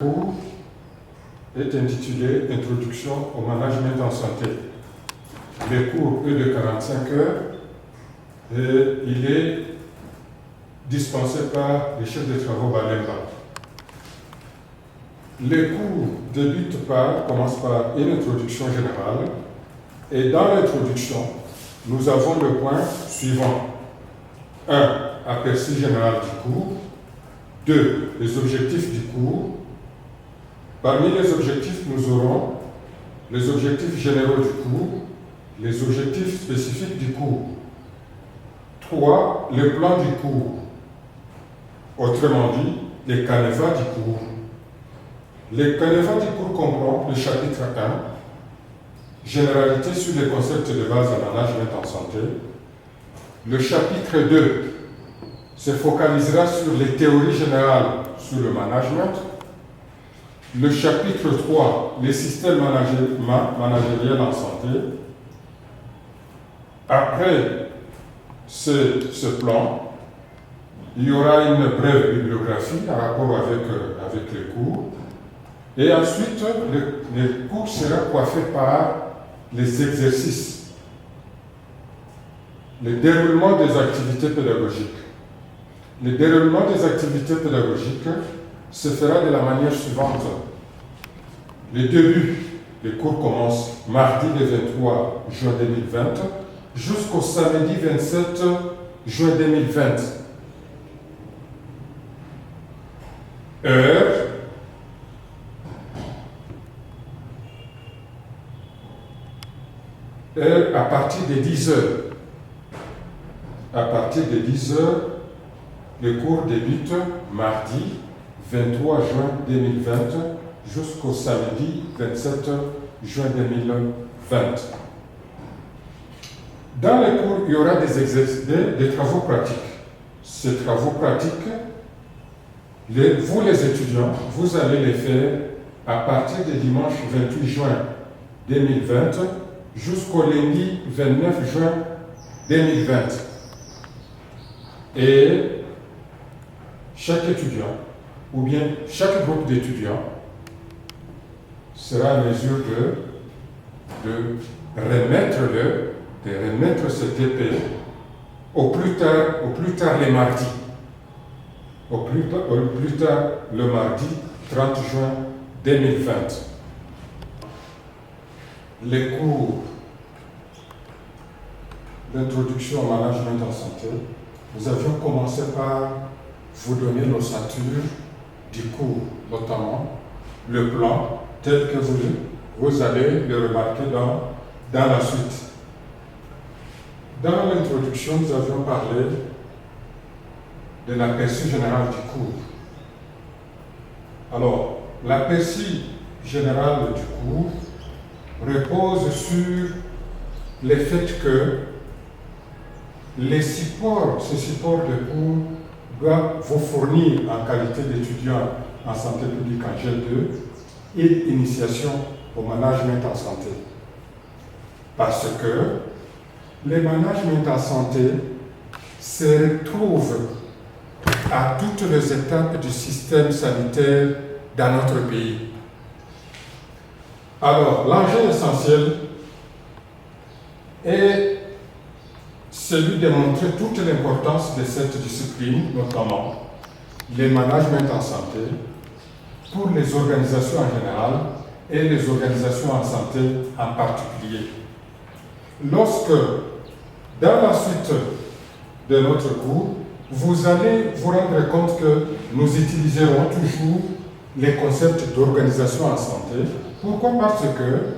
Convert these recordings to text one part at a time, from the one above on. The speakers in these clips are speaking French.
cours est intitulé Introduction au management en santé. Le cours est de 45 heures et il est dispensé par le chef de travaux Balemba. Le cours commence par une introduction générale et dans l'introduction, nous avons le point suivant. 1. Aperçu général du cours. 2. Les objectifs du cours. Parmi les objectifs, nous aurons les objectifs généraux du cours, les objectifs spécifiques du cours. 3. Le plan du cours. Autrement dit, les canevas du cours. Les canevas du cours comprend le chapitre 1, généralité sur les concepts de base en management en santé. Le chapitre 2 se focalisera sur les théories générales sur le management. Le chapitre 3, les systèmes managériels en santé. Après ce plan, il y aura une brève bibliographie en rapport avec les cours. Et ensuite, le cours sera coiffé par les exercices, le déroulement des activités pédagogiques. Le déroulement des activités pédagogiques se fera de la manière suivante. Le début, le cours commence mardi le 23 juin 2020 jusqu'au samedi 27 juin 2020. Heure à partir de 10 heures. À partir de 10 heures, le cours débute mardi 23 juin 2020 jusqu'au samedi 27 juin 2020. Dans les cours, il y aura des travaux pratiques. Ces travaux pratiques, vous les étudiants, vous allez les faire à partir du dimanche 28 juin 2020 jusqu'au lundi 29 juin 2020. Et chaque étudiant, ou bien chaque groupe d'étudiants, sera en mesure de remettre ce TP au plus tard les mardis. Au plus tard le mardi 30 juin 2020. Les cours d'introduction au management en santé, nous avions commencé par vous donner l'ossature du cours, notamment le plan tel que vous allez le remarquer dans la suite. Dans l'introduction, nous avions parlé de l'aperçu général du cours. Alors, l'aperçu général du cours repose sur le fait que ces supports de cours doivent vous fournir en qualité d'étudiant en santé publique en G2 et initiation au management en santé. Parce que le management en santé se retrouve à toutes les étapes du système sanitaire dans notre pays. Alors, l'enjeu essentiel est celui de montrer toute l'importance de cette discipline, notamment le management en santé, pour les organisations en général et les organisations en santé en particulier. Lorsque, dans la suite de notre cours, vous allez vous rendre compte que nous utiliserons toujours les concepts d'organisation en santé. Pourquoi? Parce que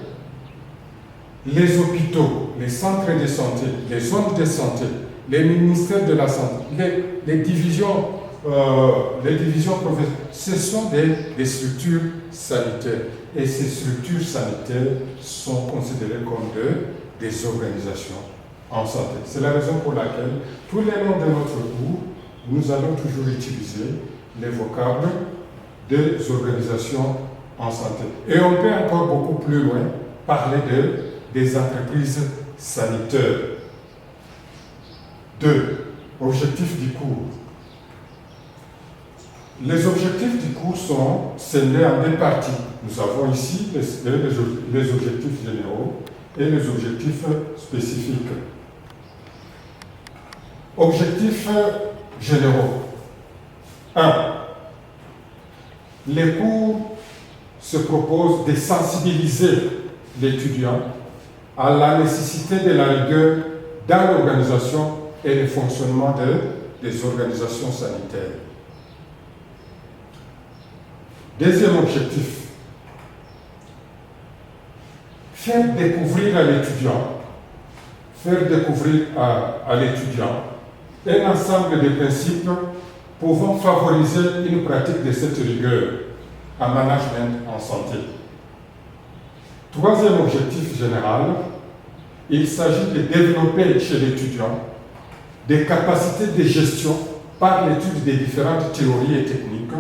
les hôpitaux, les centres de santé, les zones de santé, les ministères de la santé, les divisions professionnelles, ce sont des structures sanitaires. Et ces structures sanitaires sont considérées comme des organisations en santé. C'est la raison pour laquelle, tout le long de notre cours, nous allons toujours utiliser les vocables des organisations en santé. Et on peut encore beaucoup plus loin parler des entreprises sanitaires. 2. Objectif du cours. Les objectifs du cours sont scindés en deux parties. Nous avons ici les objectifs généraux et les objectifs spécifiques. Objectifs généraux. 1. Les cours se proposent de sensibiliser l'étudiant à la nécessité de la rigueur dans l'organisation et le fonctionnement des organisations sanitaires. Deuxième objectif, faire découvrir à l'étudiant un ensemble de principes pouvant favoriser une pratique de cette rigueur en management en santé. Troisième objectif général, il s'agit de développer chez l'étudiant des capacités de gestion par l'étude des différentes théories et techniques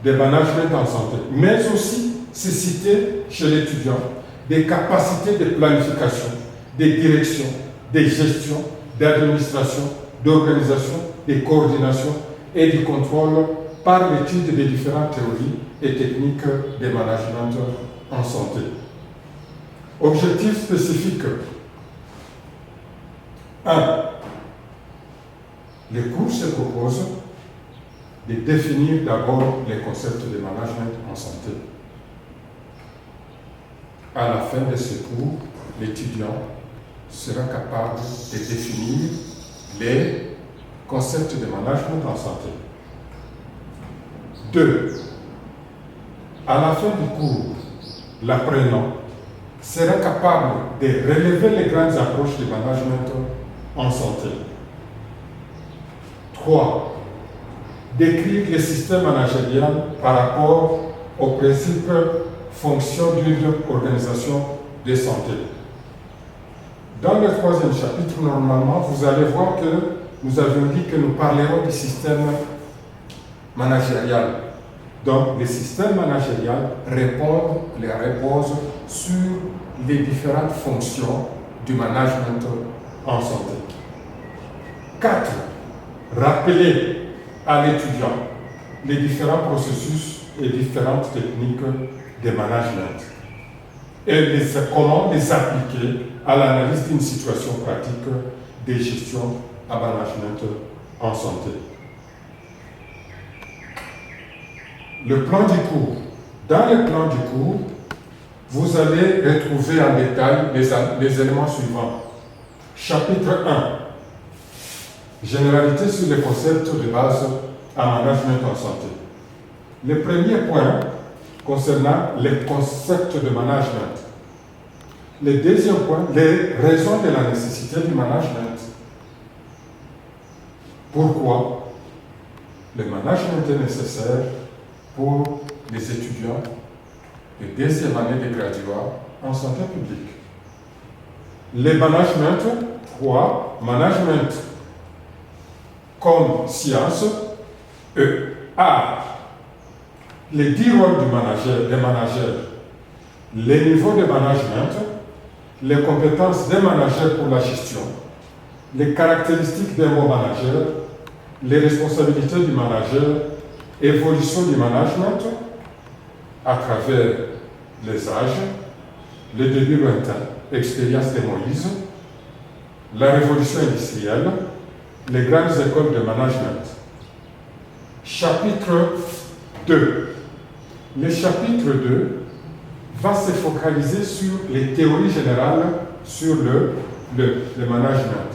de management en santé, mais aussi susciter chez l'étudiant des capacités de planification, de direction, de gestion, d'administration, d'organisation, de coordination et de contrôle par l'étude des différentes théories et techniques de management en santé. Objectif spécifique. 1. Les cours se proposent de définir d'abord les concepts de management en santé. À la fin de ce cours, l'étudiant sera capable de définir les concepts de management en santé. 2. À la fin du cours, l'apprenant sera capable de relever les grandes approches de management en santé. 3. Décrire le système managérial par rapport aux principes fonction d'une organisation de santé. Dans le troisième chapitre, normalement, vous allez voir que nous avions dit que nous parlerons du système managérial. Donc, le système managérial repose sur les différentes fonctions du management en santé. 4. Rappeler à l'étudiant les différents processus et différentes techniques de management et comment les appliquer à l'analyse d'une situation pratique de gestion à management en santé. Le plan du cours. Dans le plan du cours, vous allez retrouver en détail les éléments suivants. Chapitre 1. Généralité sur les concepts de base en management en santé. Le premier point concernant les concepts de management. Le deuxième point, les raisons de la nécessité du management. Pourquoi le management est nécessaire pour les étudiants de deuxième année de graduat en santé publique. Le management, 3. Management comme science, A. Les 10 rôles des managers, les niveaux de management, les compétences des managers pour la gestion, les caractéristiques des bon manager, les responsabilités du manager, évolution du management à travers les âges, le début lointain, expérience de Moïse, la révolution industrielle, les grandes écoles de management. Chapitre 2. Le chapitre 2 va se focaliser sur les théories générales sur le management.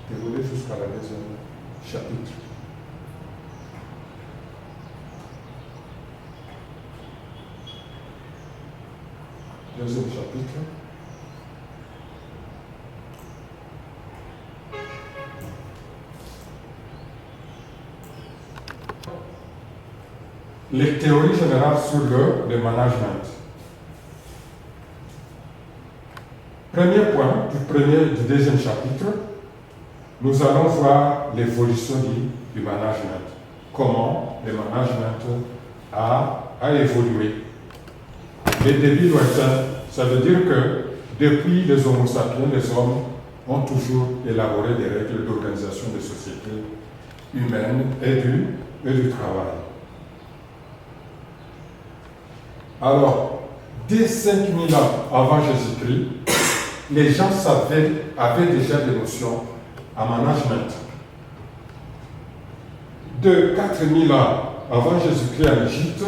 Déroulez jusqu'à la deuxième chapitre. Deuxième chapitre. Les théories générales sur le management. Premier point du deuxième chapitre, nous allons voir l'évolution du management. Comment le management a évolué. Les débuts lointains, ça veut dire que depuis les Homo sapiens, les hommes ont toujours élaboré des règles d'organisation des sociétés humaines et et du travail. Alors, dès 5000 ans avant Jésus-Christ, les gens avaient déjà des notions en management. De 4000 ans avant Jésus-Christ en Égypte,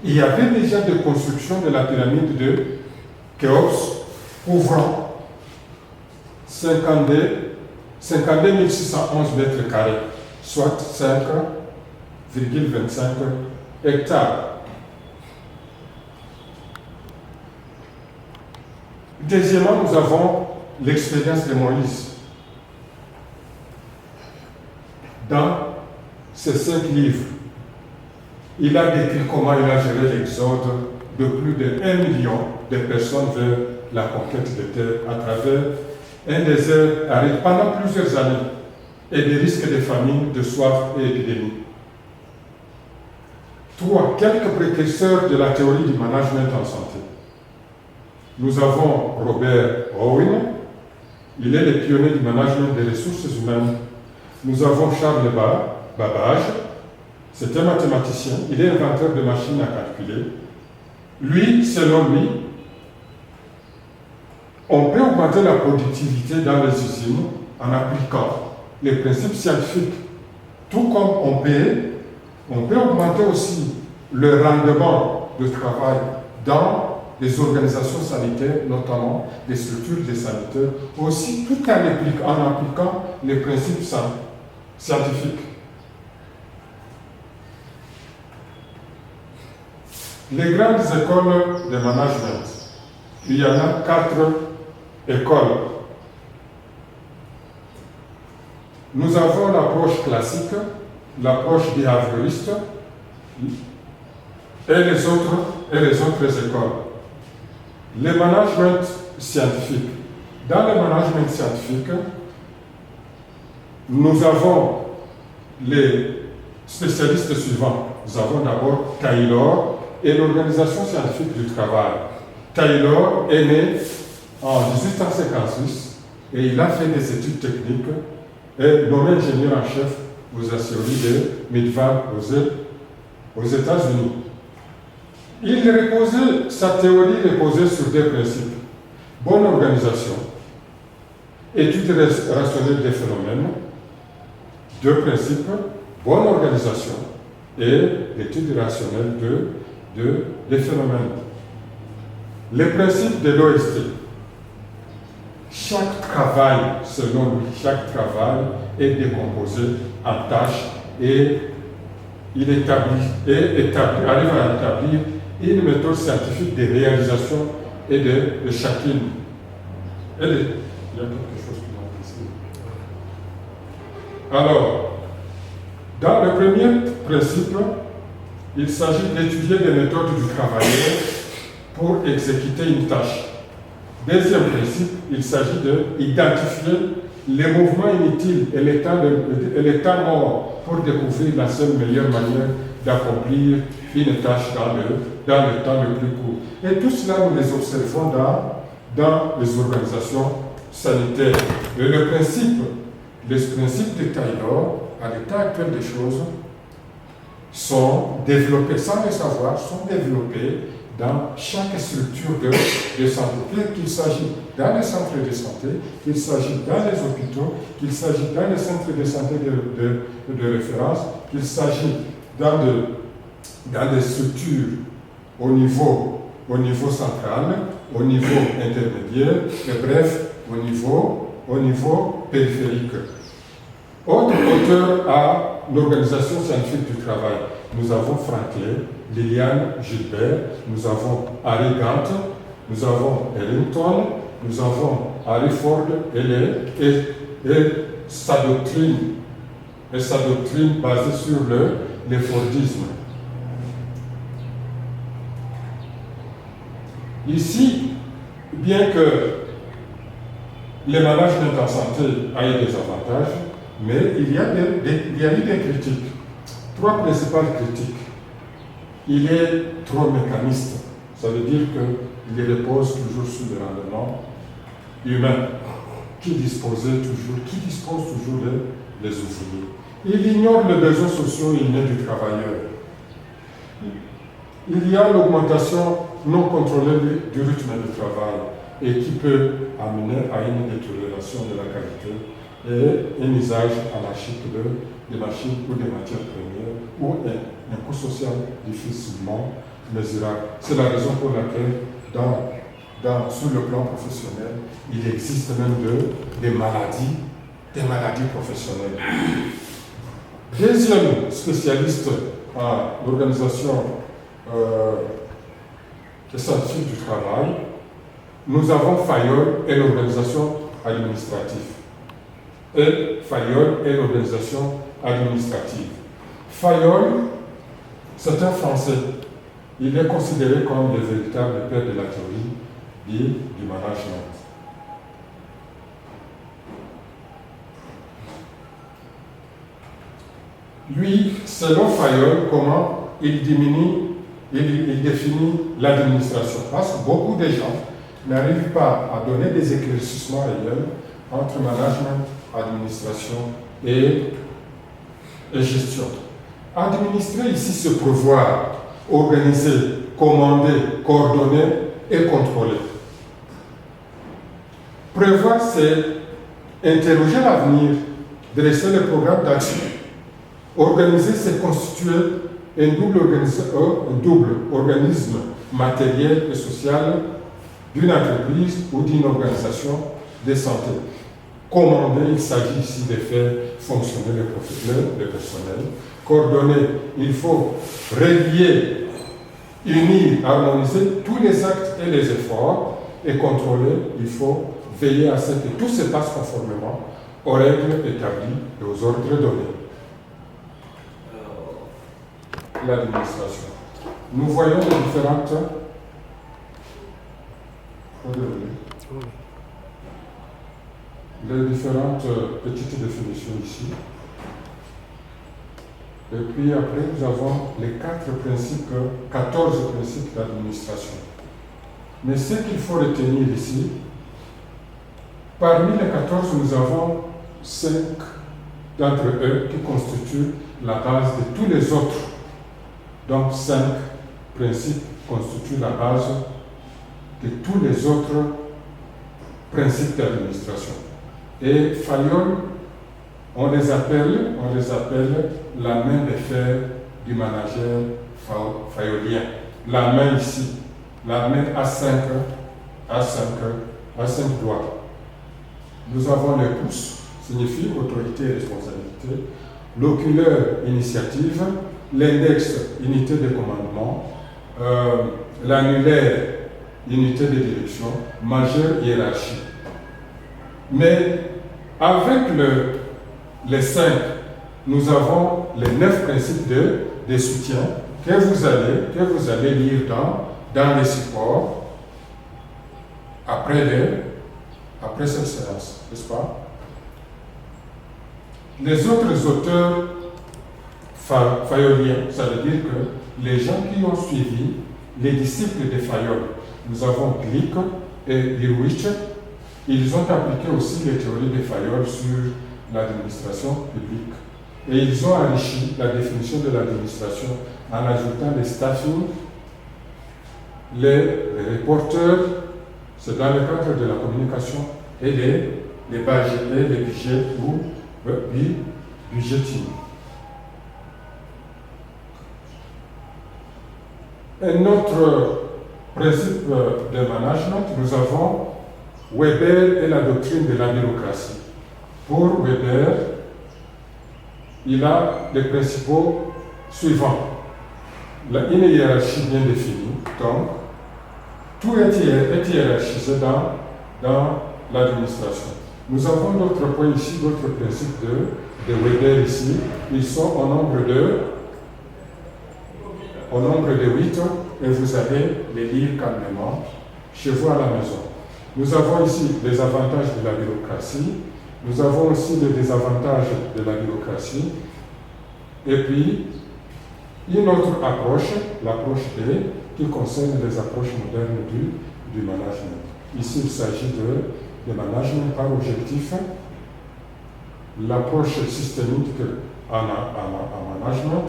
il y avait déjà des constructions de la pyramide de Khéops couvrant 52 611 mètres carrés, soit 5,25 hectares. Deuxièmement, nous avons l'expérience de Moïse. Dans ces 5 livres, il a décrit comment il a géré l'exode de plus de 1 million de personnes vers la conquête de terre à travers un désert aride pendant plusieurs années et des risques de famine, de soif et d'épidémie. 3. Quelques précurseurs de la théorie du management en santé. Nous avons Robert Owen, il est le pionnier du management des ressources humaines. Nous avons Charles Babbage, c'est un mathématicien, il est inventeur de machines à calculer. Lui, selon lui, on peut augmenter la productivité dans les usines en appliquant les principes scientifiques. Tout comme on peut augmenter aussi le rendement de travail dans les organisations sanitaires, notamment les structures des sanitaires, aussi tout en appliquant les principes scientifiques. Les grandes écoles de management, il y en a 4 écoles. Nous avons l'approche classique, l'approche behavioriste et les autres écoles. Le management scientifique. Dans le management scientifique, nous avons les spécialistes suivants. Nous avons d'abord Taylor et l'Organisation scientifique du travail. Taylor est né en 1856 et il a fait des études techniques et nommé ingénieur en chef aux aciéries de Midvan aux États-Unis. Sa théorie reposait sur 2 principes. Bonne organisation, étude rationnelle des phénomènes. 2 principes, bonne organisation et étude rationnelle des phénomènes. Les principes de l'OST. Chaque travail, selon lui, chaque travail est décomposé en tâches et il arrive à établir une méthode scientifique de réalisation et de chacune. Il y a quelque chose qui manque ici. Alors, dans le premier principe, il s'agit d'étudier les méthodes du travailleur pour exécuter une tâche. Deuxième principe, il s'agit d'identifier les mouvements inutiles et les temps morts pour découvrir la seule meilleure manière d'accomplir une tâche dans le temps le plus court. Et tout cela, nous les observons dans les organisations sanitaires. Et les principes de Taylor, à l'état actuel des choses, sont développés, sans le savoir, sont développés dans chaque structure de santé, qu'il s'agit dans les centres de santé, qu'il s'agit dans les hôpitaux, qu'il s'agit dans les centres de santé de référence, qu'il s'agit dans des structures au niveau central, au niveau intermédiaire, et bref, au niveau périphérique. Autre auteur à l'Organisation scientifique du travail, nous avons Franklin, Liliane Gilbert, nous avons Harry Gant, nous avons Ellington, nous avons Harry Ford et sa doctrine basée sur le Fordisme. Ici, bien que le management en santé ait des avantages, mais il y a eu des critiques. 3 principales critiques. Il est trop mécaniste. Ça veut dire qu'il repose toujours sur le rendement humain qui dispose toujours les ouvriers. Il ignore les besoins sociaux et innés du travailleur. Il y a l'augmentation non contrôlée du rythme de travail et qui peut amener à une détérioration de la qualité et un usage anarchique des machines ou des matières premières ou un coût social difficilement mesurable. C'est la raison pour laquelle sur le plan professionnel, il existe même des maladies professionnelles. Deuxième spécialiste en organisation des statistiques du travail, nous avons Fayol et l'organisation administrative. Fayol, c'est un Français. Il est considéré comme le véritable père de la théorie et du management. Lui, selon Fayol, comment il définit l'administration. Parce que beaucoup de gens n'arrivent pas à donner des éclaircissements réels entre management, administration et gestion. Administrer ici, c'est prévoir, organiser, commander, coordonner et contrôler. Prévoir, c'est interroger l'avenir, dresser le programme d'action. Organiser, c'est constituer un double organisme matériel et social d'une entreprise ou d'une organisation de santé. Commander, il s'agit ici de faire fonctionner le personnel. Coordonner, il faut relier, unir, harmoniser tous les actes et les efforts. Et contrôler, il faut veiller à ce que tout se passe conformément aux règles établies et aux ordres donnés. L'administration. Nous voyons les différentes petites définitions ici. Et puis après, nous avons les 14 principes d'administration. Mais ce qu'il faut retenir ici, parmi les 14, nous avons 5 d'entre eux qui constituent la base de tous les autres. Donc 5 principes constituent la base de tous les autres principes d'administration. Et Fayol, on les appelle la main de fer du manager fayolien. La main ici, la main à 5 doigts. Nous avons le pouce, signifie autorité et responsabilité, l'oculaire, initiative, l'index, unité de commandement, l'annulaire, unité de direction, majeur, hiérarchie. Mais avec les 5, nous avons les 9 principes de soutien que vous allez lire dans les supports après cette séance, n'est-ce pas? Les autres auteurs fayoliens, ça veut dire que les gens qui ont suivi les disciples de Fayol, nous avons Glick et Lirwich, ils ont appliqué aussi les théories de Fayol sur l'administration publique. Et ils ont enrichi la définition de l'administration en ajoutant les staffing, les reporters, c'est dans le cadre de la communication, et les budgets ou budgeting. Un autre principe de management, nous avons Weber et la doctrine de la bureaucratie. Pour Weber, il a les principaux suivants. Une hiérarchie bien définie, donc tout est hiérarchisé dans l'administration. Nous avons d'autres points ici, d'autres principes de Weber ici. Ils sont au nombre de 8 et vous allez les lire calmement chez vous à la maison. Nous avons ici les avantages de la bureaucratie, nous avons aussi les désavantages de la bureaucratie, et puis une autre approche, l'approche D, qui concerne les approches modernes du management. Ici, il s'agit de management par objectif, l'approche systémique en management.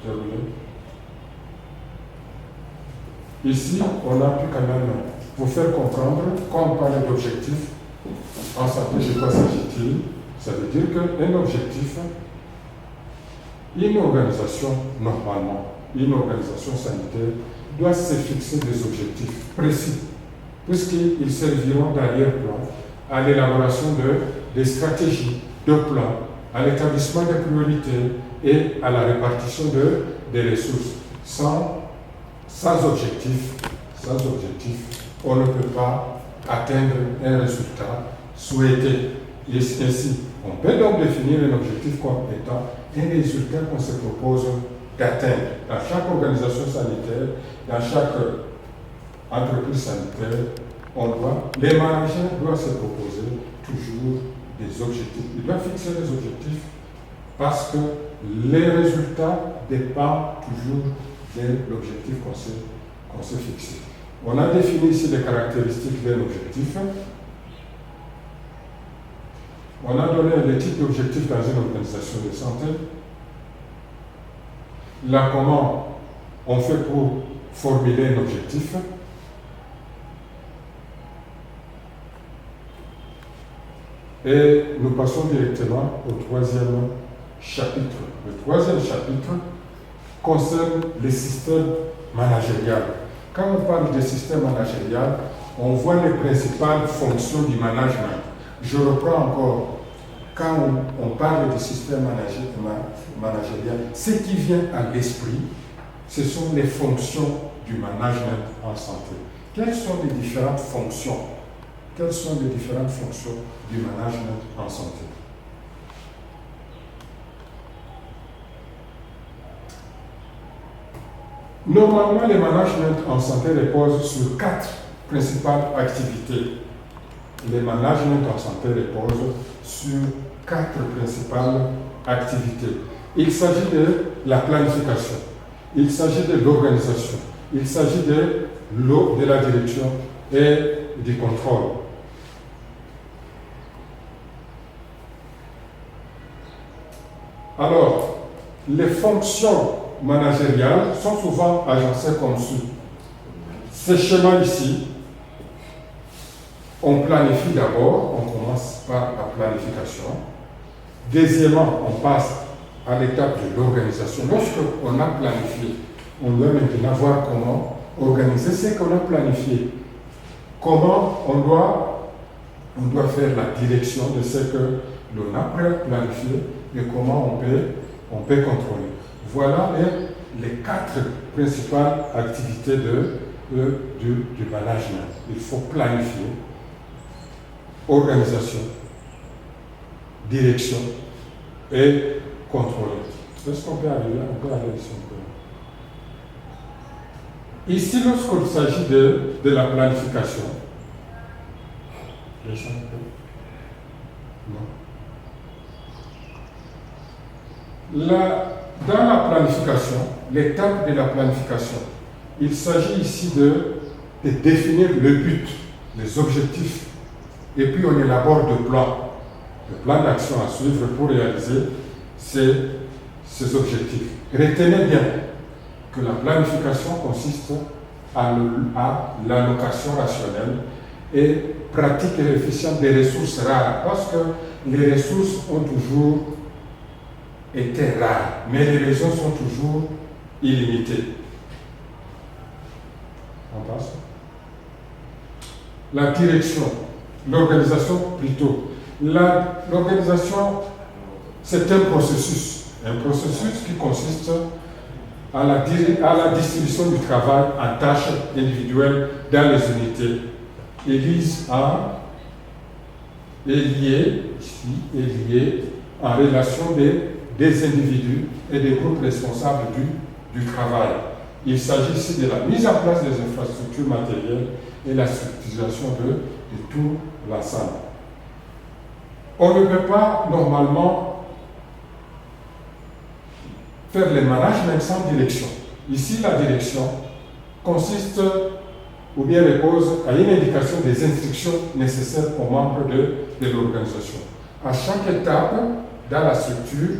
Terminé. Ici, on a pu quand même vous faire comprendre, quand on parle d'objectifs, en santé, de quoi s'agit-il? Ça veut dire qu'un objectif, une organisation, normalement, une organisation sanitaire, doit se fixer des objectifs précis, puisqu'ils serviront d'arrière-plan à l'élaboration des stratégies, de plans, à l'établissement des priorités et à la répartition des ressources. Sans objectif, on ne peut pas atteindre un résultat souhaité. Et ainsi, on peut donc définir un objectif comme étant un résultat qu'on se propose d'atteindre. Dans chaque organisation sanitaire, dans chaque entreprise sanitaire, les managers doivent se proposer toujours des objectifs. Ils doivent fixer des objectifs parce que les résultats dépendent toujours de l'objectif qu'on s'est fixé. On a défini ici les caractéristiques d'un objectif. On a donné les types d'objectifs dans une organisation de santé. Là, comment on fait pour formuler un objectif. Et nous passons directement au troisième chapitre. Le troisième chapitre concerne les systèmes managériels. Quand on parle de système managérial, on voit les principales fonctions du management. Je reprends encore. Quand on parle de système managérial, ce qui vient à l'esprit, ce sont les fonctions du management en santé. Quelles sont les différentes fonctions? Quelles sont les différentes fonctions du management en santé? Normalement, le management en santé repose sur 4 principales activités. Le management en santé repose sur 4 principales activités. Il s'agit de la planification, il s'agit de l'organisation, il s'agit de la direction et du contrôle. Alors, les fonctions managériales sont souvent agencées comme suit. Ce schéma ici, on planifie d'abord, on commence par la planification. Deuxièmement, on passe à l'étape de l'organisation. Lorsqu'on a planifié, on doit maintenant voir comment organiser ce qu'on a planifié. Comment on doit faire la direction de ce que l'on a planifié et comment on peut contrôler. Voilà les 4 principales activités du management. Il faut planifier, organisation, direction et contrôler. Est-ce qu'on peut aller là? On peut aller ici. Ici, lorsqu'il s'agit de la planification, dans la planification, l'étape de la planification, il s'agit ici de définir le but, les objectifs, et puis on élabore le plan d'action à suivre pour réaliser ces objectifs. Retenez bien que la planification consiste à l'allocation rationnelle et pratique et efficiente des ressources rares, parce que les ressources ont toujours été rares, mais les besoins sont toujours illimités. On passe. La direction, l'organisation plutôt. L'organisation, c'est un processus qui consiste à la distribution du travail en tâches individuelles dans les unités. Est liée en relation des individus et des groupes responsables du travail. Il s'agit ici de la mise en place des infrastructures matérielles et la structuration de tout l'ensemble. On ne peut pas normalement faire le management sans direction. Ici, la direction consiste ou bien repose à une indication des instructions nécessaires aux membres de l'organisation. À chaque étape dans la structure,